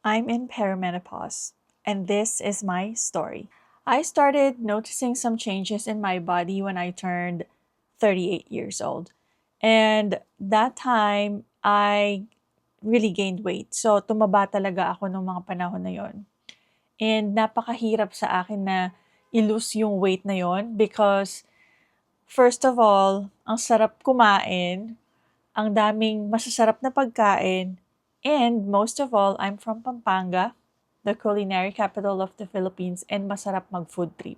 I'm in perimenopause, and this is my story. I started noticing some changes in my body when I turned 38 years old. And that time, I really gained weight. So, tumaba talaga ako nung mga panahon na yon. And napakahirap sa akin na i-lose yung weight na yon because, first of all, ang sarap kumain, ang daming masasarap na pagkain, and most of all, I'm from Pampanga, the culinary capital of the Philippines, and masarap mag-food trip.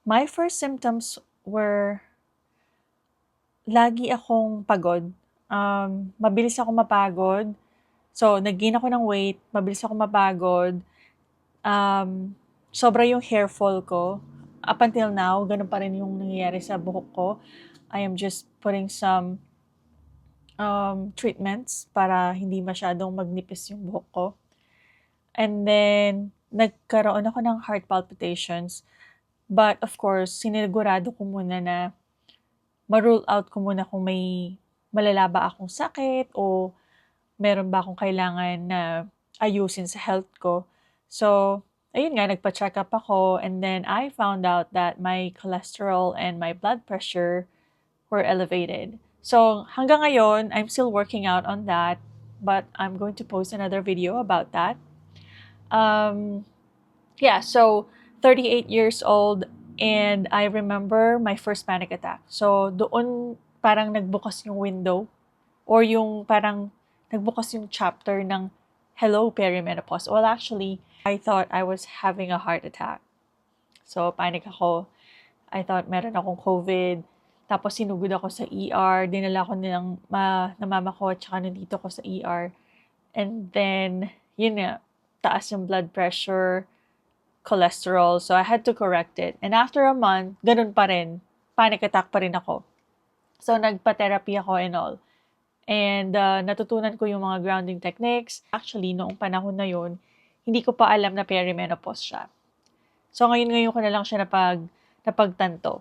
My first symptoms were lagi akong pagod. Mabilis ako mapagod. So, nag-gain ako ng weight, mabilis ako mapagod. Sobra yung hair fall ko. Up until now, ganun pa rin yung nangyayari sa buhok ko. I am just putting some treatments para hindi masyadong magnipis yung buhok ko. And then, nagkaroon ako ng heart palpitations. But of course, sinigurado ko muna na ma-rule out ko muna kung may malala ba akong sakit o meron ba akong kailangan na ayusin sa health ko. So, ayun nga, nagpa-check up ako and then I found out that my cholesterol and my blood pressure were elevated. So, hanggang ngayon, I'm still working out on that, but I'm going to post another video about that. So 38 years old and I remember my first panic attack. So, doon parang nagbukas yung window or yung parang nagbukas yung chapter ng Hello Perimenopause. Well, actually, I thought I was having a heart attack. So, panic ako. I thought meron akong COVID. Tapos sinugod ako sa ER. Dinala ko ng na mama ko at saka nandito ko sa ER. And then, yun nga, taas yung blood pressure, cholesterol. So, I had to correct it. And after a month, ganun pa rin. Panic attack pa rin ako. So, nagpa-therapy ako and all. And natutunan ko yung mga grounding techniques. Actually, noong panahon na yun, hindi ko pa alam na perimenopause siya. So, ngayon ko na lang siya napagtanto.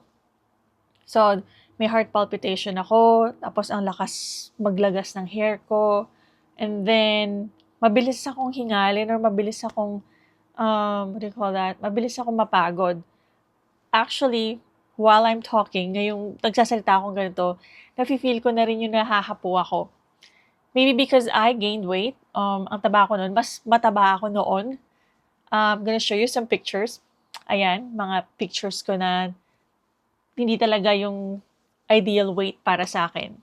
So, may heart palpitation ako, tapos ang lakas maglagas ng hair ko, and then, mabilis akong hingalin or mabilis akong, what do you call that? Mabilis akong mapagod. Actually, while I'm talking, ngayong nagsasalita akong ganito, nafe-feel ko na rin yung nahahapo ako. Maybe because I gained weight, ang taba ko noon, mas mataba ako noon. I'm gonna show you some pictures. Ayan, mga pictures ko na hindi talaga yung ideal weight para sa akin.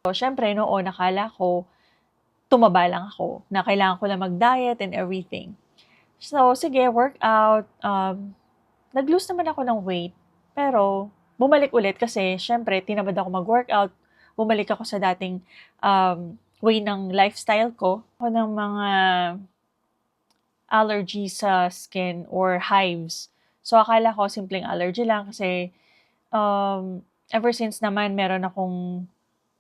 So, syempre, noon, nakala ko, tumaba lang ako, na kailangan ko lang mag-diet and everything. So, sige, workout. Nag-lose naman ako ng weight, pero bumalik ulit kasi, syempre, tinamad ako mag-workout. Bumalik ako sa dating way ng lifestyle ko. Ako ng mga allergy sa skin or hives. So, akala ko simpleng allergy lang kasi ever since naman meron akong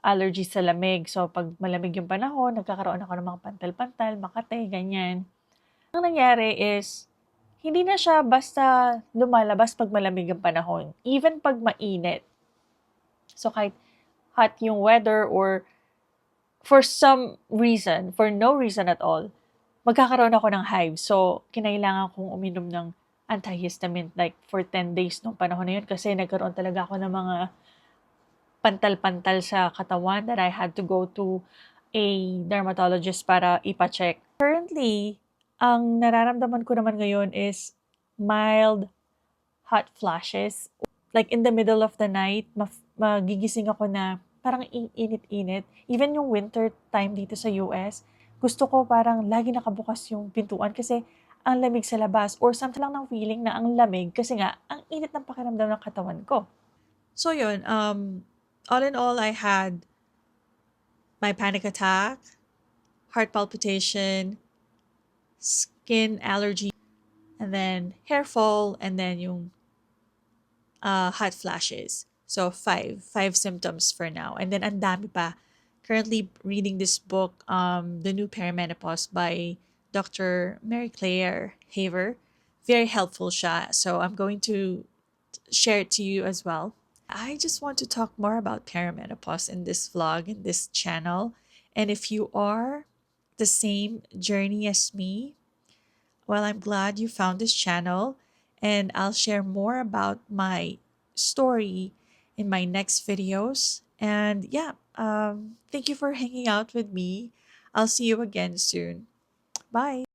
allergy sa lamig. So, pag malamig yung panahon, nagkakaroon ako ng mga pantal-pantal, makate, ganyan. Ang nangyari is, hindi na siya basta lumalabas pag malamig ang panahon. Even pag mainit. So, kahit hot yung weather or for some reason, for no reason at all, magkakaroon ako ng hives. So, kinailangan kong uminom ng antihistamine like for 10 days nung panahon na yun kasi nagkaroon talaga ako ng mga pantal-pantal sa katawan that I had to go to a dermatologist para ipa-check. Currently, ang nararamdaman ko naman ngayon is mild hot flashes. Like in the middle of the night, magigising ako na parang init-init. Even yung winter time dito sa US, gusto ko parang lagi nakabukas yung pintuan kasi ang lamig sa labas or something lang ng feeling na ang lamig kasi nga, ang init ng pakiramdam ng katawan ko. So yun, all in all, I had my panic attack, heart palpitation, skin allergy, and then hair fall, and then yung hot flashes. So five symptoms for now. And then ang dami pa. Currently reading this book, The New Perimenopause by Dr. Mary Claire Haver. Very helpful siya. So I'm going to share it to you as well. I just want to talk more about perimenopause in this vlog, in this channel. And if you are the same journey as me, Well, I'm glad you found this channel, and I'll share more about my story in my next videos. And yeah, thank you for hanging out with me. I'll see you again soon. Bye.